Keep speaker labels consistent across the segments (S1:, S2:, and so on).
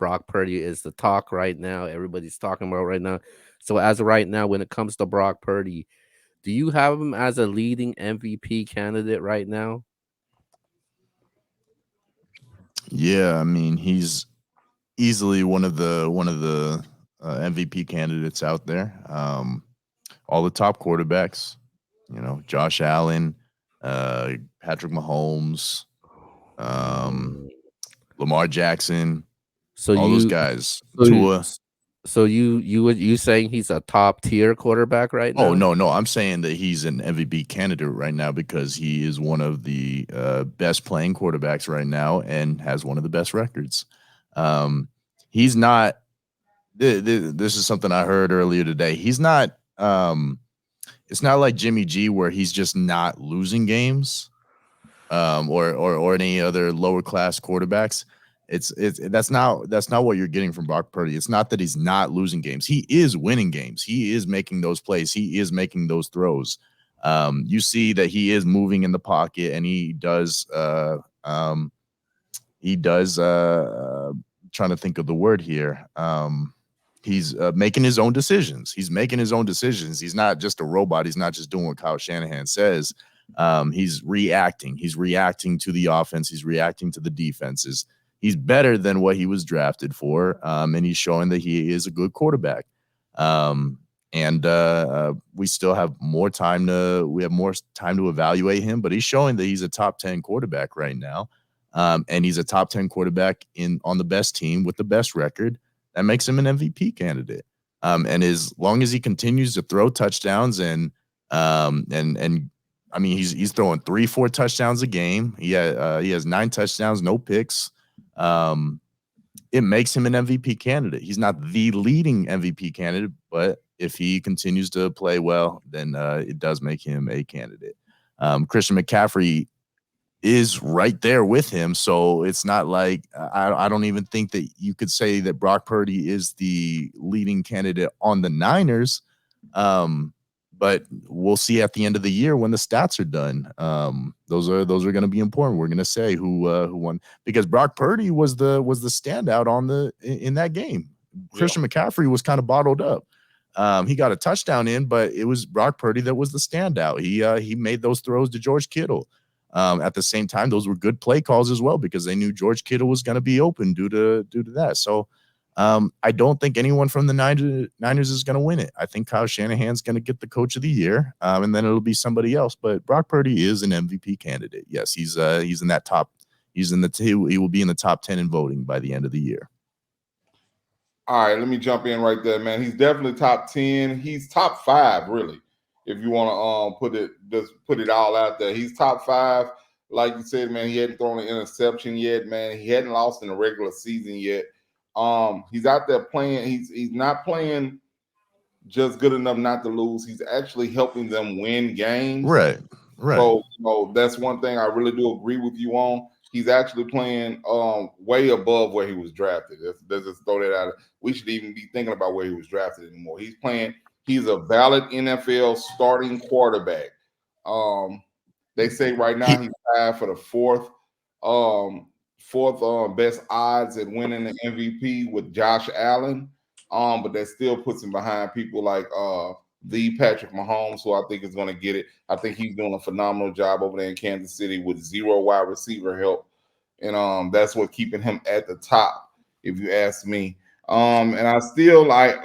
S1: Brock Purdy is the talk right now. Everybody's talking about right now. So as of right now, when it comes to Brock Purdy, do you have him as a leading MVP candidate right now?
S2: Yeah, I mean, he's easily one of the MVP candidates out there. All the top quarterbacks, Josh Allen, uh, Patrick Mahomes, um,
S1: Mm.
S2: Lamar Jackson,
S1: So
S2: all those
S1: you,
S2: guys.
S1: so you,
S2: Tua.
S1: so you saying he's a top tier quarterback right
S2: Oh
S1: now?
S2: no, no, I'm saying that he's an MVP candidate right now because he is one of the best playing quarterbacks right now and has one of the best records. Um, he's not. This is something I heard earlier today. He's not. It's not like Jimmy G where he's just not losing games, or any other lower class quarterbacks. It's that's not what you're getting from Brock Purdy. It's not that he's not losing games. He is winning games. He is making those plays. He is making those throws. You see that he is moving in the pocket, and he does trying to think of the word here. He's making his own decisions. He's making his own decisions. He's not just a robot. He's not just doing what Kyle Shanahan says. He's reacting. He's reacting to the offense. He's reacting to the defenses. He's better than what he was drafted for, and he's showing that he is a good quarterback. Um, and we still have more time to evaluate him, but he's showing that he's a top 10 quarterback right now. And he's a top 10 quarterback on the best team with the best record. That makes him an MVP candidate. And as long as he continues to throw touchdowns and I mean he's throwing 3-4 touchdowns a game. He has 9 touchdowns, no picks. Um, it makes him an MVP candidate. He's not the leading MVP candidate, but if he continues to play well, then it does make him a candidate. Christian McCaffrey is right there with him. So it's not like I don't even think that you could say that Brock Purdy is the leading candidate on the Niners. But we'll see at the end of the year when the stats are done. Those are going to be important. We're going to say who won because Brock Purdy was the standout in that game.
S3: Yeah.
S2: Christian McCaffrey was kind of bottled up. He got a touchdown in, but it was Brock Purdy that was the standout. He made those throws to George Kittle. At the same time, those were good play calls as well because they knew George Kittle was going to be open due to that. So I don't think anyone from the Niners is going to win it. I think Kyle Shanahan's going to get the coach of the year, and then it'll be somebody else. But Brock Purdy is an MVP candidate. Yes, he's in that top. He will be in the top 10 in voting by the end of the year.
S3: All right, let me jump in right there, man. He's definitely top 10. He's top 5, really. If you want to put it all out there, he's top 5. Like you said, man, he hadn't thrown an interception yet, man. He hadn't lost in the regular season yet. He's out there playing. He's not playing just good enough not to lose. He's actually helping them win games.
S2: Right.
S3: So that's one thing I really do agree with you on. He's actually playing way above where he was drafted. Let's just throw that out. We should even be thinking about where he was drafted anymore. He's a valid NFL starting quarterback. They say right now he's tied for the fourth best odds at winning the MVP with Josh Allen. But that still puts him behind people like the Patrick Mahomes, who I think is going to get it. I think he's doing a phenomenal job over there in Kansas City with 0 wide receiver help, and that's what keeping him at the top, if you ask me. And I still I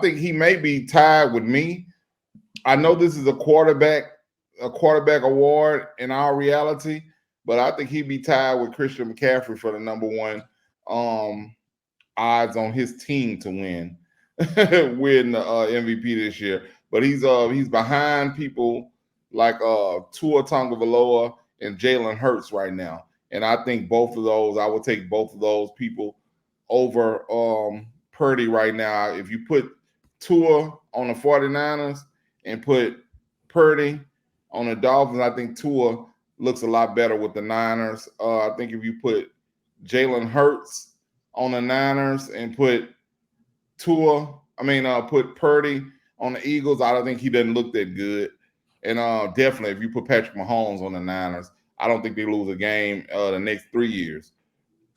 S3: think he may be tied with me. I know this is a quarterback award in our reality, but I think he'd be tied with Christian McCaffrey for the number one odds on his team to win the MVP this year. But he's behind people like Tua Tagovailoa and Jalen Hurts right now. And I think I would take both of those people over Purdy right now. If you put Tua on the 49ers and put Purdy on the Dolphins, I think Tua looks a lot better with the Niners. I think if you put Jalen Hurts on the Niners and put put Purdy on the Eagles, I don't think he doesn't look that good. And definitely, if you put Patrick Mahomes on the Niners, I don't think they lose a game the next 3 years.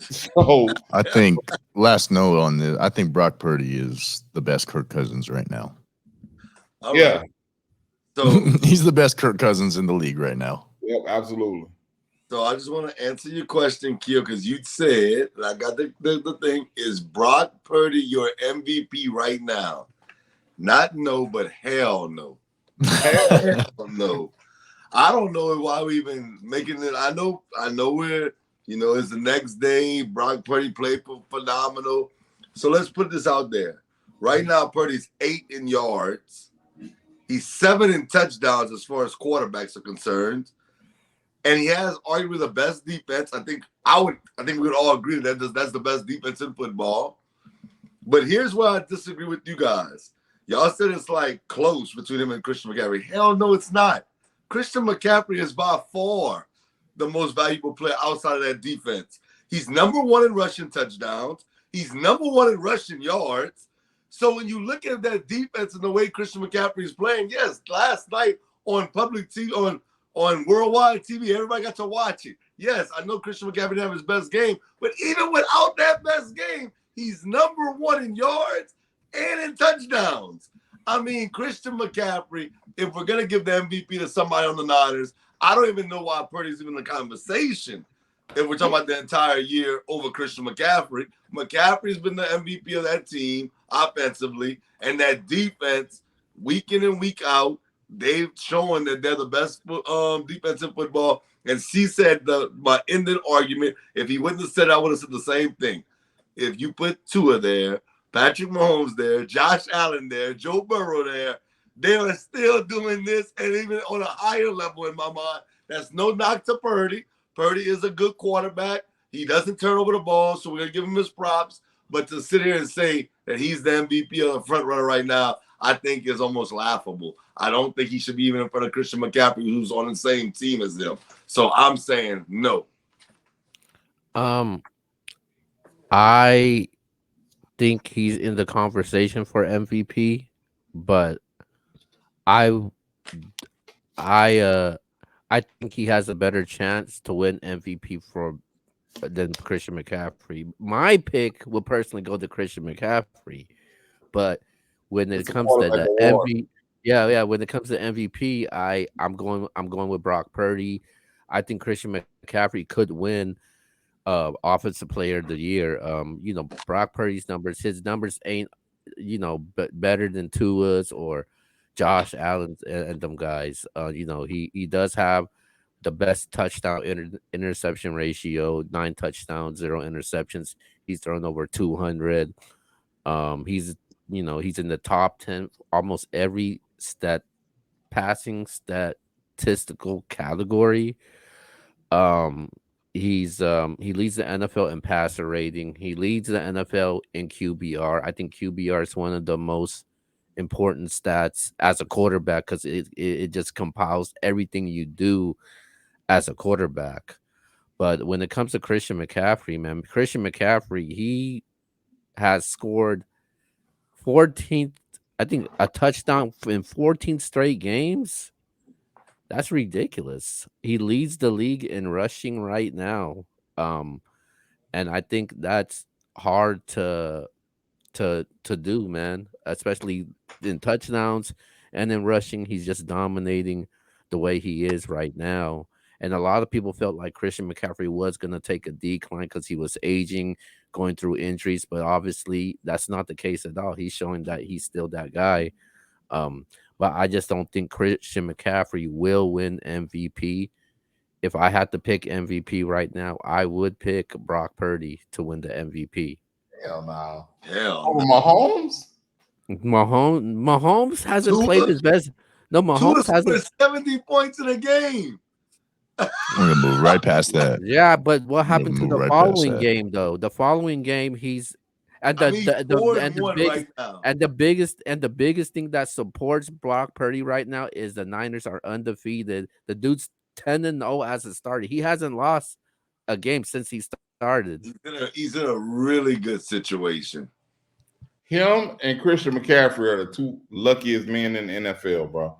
S3: So
S2: I think last note on this, I think Brock Purdy is the best Kirk Cousins right now.
S4: All right.
S3: yeah,
S4: So
S2: He's the best Kirk Cousins in the league right now.
S3: yep, absolutely.
S4: So I just want to answer your question, Keo, because you said, and I got the thing, is Brock Purdy your MVP right now? Not no, but hell no. Hell no. I don't know why we even making it. I know we're, it's the next day. Brock Purdy played phenomenal. So let's put this out there. Right now, Purdy's 8 in yards. He's 7 in touchdowns as far as quarterbacks are concerned. And he has arguably the best defense. I think we would all agree that that's the best defense in football. But here's where I disagree with you guys. Y'all said it's like close between him and Christian McCaffrey. Hell no, it's not. Christian McCaffrey is by far the most valuable player outside of that defense. He's number 1 in rushing touchdowns. He's number 1 in rushing yards. So when you look at that defense and the way Christian McCaffrey is playing, yes, last night on public TV, on worldwide TV, everybody got to watch it. Yes, I know Christian McCaffrey didn't have his best game, but even without that best game, he's number 1 in yards and in touchdowns. I mean, Christian McCaffrey, if we're going to give the MVP to somebody on the Niners, I don't even know why Purdy's even in the conversation. If we're talking about the entire year over Christian McCaffrey, McCaffrey's been the MVP of that team offensively, and that defense, week in and week out, they've shown that they're the best defense in football. And she said my ending argument, if he wouldn't have said it, I would have said the same thing. If you put Tua there, Patrick Mahomes there, Josh Allen there, Joe Burrow there, they are still doing this, and even on a higher level in my mind. That's no knock to Purdy. Purdy is a good quarterback. He doesn't turn over the ball, so we're going to give him his props. But to sit here and say that he's the MVP or the front runner right now, I think is almost laughable. I don't think he should be even in front of Christian McCaffrey, who's on the same team as them. So I'm saying no.
S1: I think he's in the conversation for MVP, but I I I think he has a better chance to win MVP for than Christian McCaffrey. My pick will personally go to Christian McCaffrey, but when it
S3: It's a
S1: comes to
S3: quarterback
S1: the
S3: award.
S1: MVP, yeah, when it comes to MVP, I'm going with Brock Purdy. I think Christian McCaffrey could win offensive player of the year. Brock Purdy's numbers, his numbers ain't better than Tua's or Josh Allen's and them guys. He does have the best touchdown interception ratio, 9 touchdowns, 0 interceptions. He's thrown over 200. He's in the top 10 almost every passing statistical category. Um, he leads the NFL in passer rating. He leads the NFL in QBR. I think QBR is one of the most important stats as a quarterback because it just compiles everything you do as a quarterback. But when it comes to Christian McCaffrey, man, Christian McCaffrey, he has scored 14, I think, a touchdown in 14 straight games. That's ridiculous. He leads the league in rushing right now. Um, and I think that's hard to do, man. Especially in touchdowns and in rushing, he's just dominating the way he is right now. And a lot of people felt like Christian McCaffrey was gonna take a decline because he was aging, going through injuries, but obviously that's not the case at all. He's showing that he's still that guy. Um, but I just don't think Christian McCaffrey will win MVP. If I had to pick MVP right now, I would pick Brock Purdy to win the MVP.
S3: Hell no.
S4: Hell
S3: Over
S4: no.
S3: Mahomes?
S1: Mahomes hasn't played
S4: Tua,
S1: his best. No,
S4: Tua
S1: Mahomes
S4: scored
S1: hasn't.
S4: 70 points in a game.
S2: We're gonna move right past that.
S1: Yeah, but what
S2: We're gonna
S1: happened to
S2: move
S1: the
S2: right past
S1: following
S2: that.
S1: game though? The following game, he's and
S4: I mean, he's 4
S1: and
S4: and
S1: the
S4: 1
S1: biggest
S4: right now.
S1: the biggest thing that supports Brock Purdy right now is the Niners are undefeated. The dude's 10-0 as a starter. He hasn't lost a game since he started.
S4: He's in a really good situation.
S3: Him and Christian McCaffrey are the two luckiest men in the NFL, bro.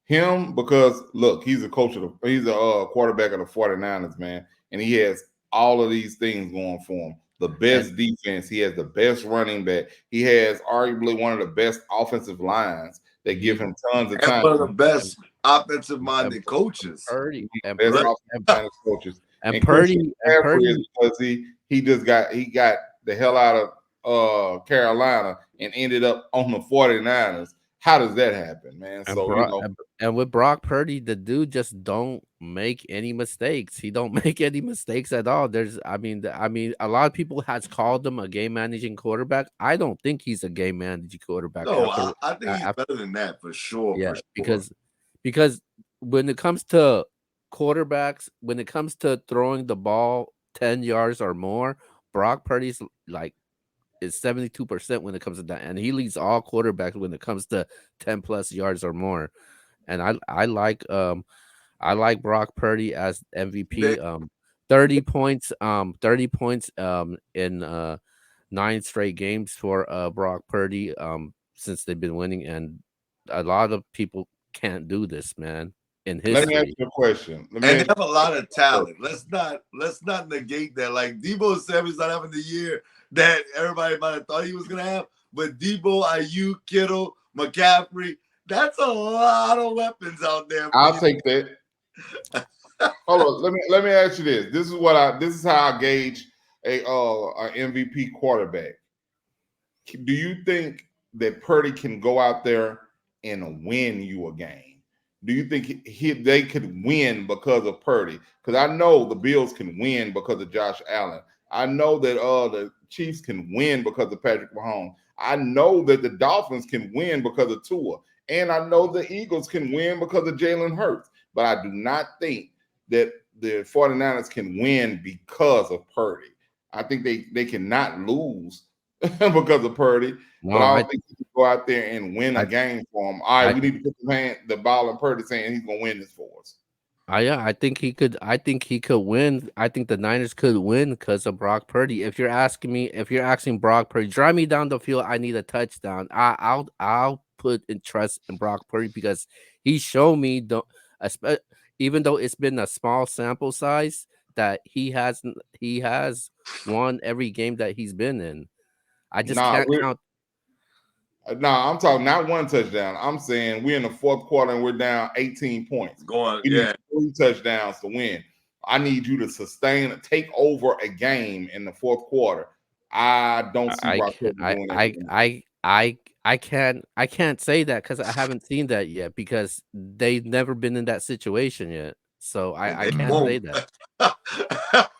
S3: Him, because look, he's a quarterback of the 49ers, man, and he has all of these things going for him. The
S1: And
S3: best defense. He has the best running back. He has arguably one of the best offensive lines that give
S1: he
S3: him tons of
S4: And
S3: time.
S4: one of the
S1: and,
S4: best offensive
S1: and
S4: minded coaches.
S1: Purdy and
S3: Best
S1: Purdy
S3: offensive minded coaches.
S1: and
S3: And Christian
S1: Purdy and
S3: McCaffrey is
S1: Purdy
S3: because he got the hell out of Carolina and ended up on the 49ers. How does that happen, man?
S1: and
S3: So,
S1: Brock and with Brock Purdy, the dude just don't make any mistakes. He don't make any mistakes at all. I mean, a lot of people has called him a game managing quarterback. I don't think he's a game managing quarterback
S4: No,
S1: after
S4: I think he's
S1: after
S4: better than that for sure.
S1: yeah,
S4: For sure.
S1: because when it comes to quarterbacks, when it comes to throwing the ball 10 yards or more, Brock Purdy's like is 72% when it comes to that. And he leads all quarterbacks when it comes to 10 plus yards or more. And I like Brock Purdy as
S4: They,
S1: MVP. 30 points, 30 points in 9 straight games for Brock Purdy since they've been winning, and a lot of people can't do this, man, in
S3: let me ask
S1: history.
S3: you a question. Let me
S4: and they
S3: ask
S4: have a lot of
S3: you
S4: talent. Let's not negate that. Like Debo Samuel's not having the year that everybody might have thought he was gonna have, but Debo, Ayuk, Kittle, McCaffrey, that's a lot of weapons out there for
S3: I'll
S4: you.
S3: take that. Hold on. Let me ask you this. This is how I gauge a MVP quarterback. Do you think that Purdy can go out there and win you a game? Do you think they could win because of Purdy? Because I know the Bills can win because of Josh Allen. I know that the Chiefs can win because of Patrick Mahomes. I know that the Dolphins can win because of Tua. And I know the Eagles can win because of Jalen Hurts. But I do not think that the 49ers can win because of Purdy. I think they cannot lose because of Purdy, but
S1: No,
S3: I don't think he can go out there and win a
S1: I,
S3: game for him. All right,
S1: I,
S3: we need to put the ball in Purdy saying he's gonna win this for us.
S1: yeah, I think he could. I think he could win. I think the Niners could win because of Brock Purdy. If you're asking Brock Purdy, drive me down the field, I need a touchdown. I'll put in trust in Brock Purdy because he showed me even though it's been a small sample size that he has won every game that he's been in. I just
S3: Nah,
S1: can't count.
S3: I'm talking not one touchdown. I'm saying we're in the fourth quarter and we're down 18 points.
S4: Going,
S3: We need
S4: yeah.
S3: 3 touchdowns to win. I need you to take over a game in the fourth quarter. I don't see
S1: I
S3: Brock
S1: can't.
S3: Purdy doing that.
S1: I can't say that because I haven't seen that yet because they've never been in that situation yet. So
S4: And
S1: I
S4: they
S1: can't say
S4: won't.
S1: that.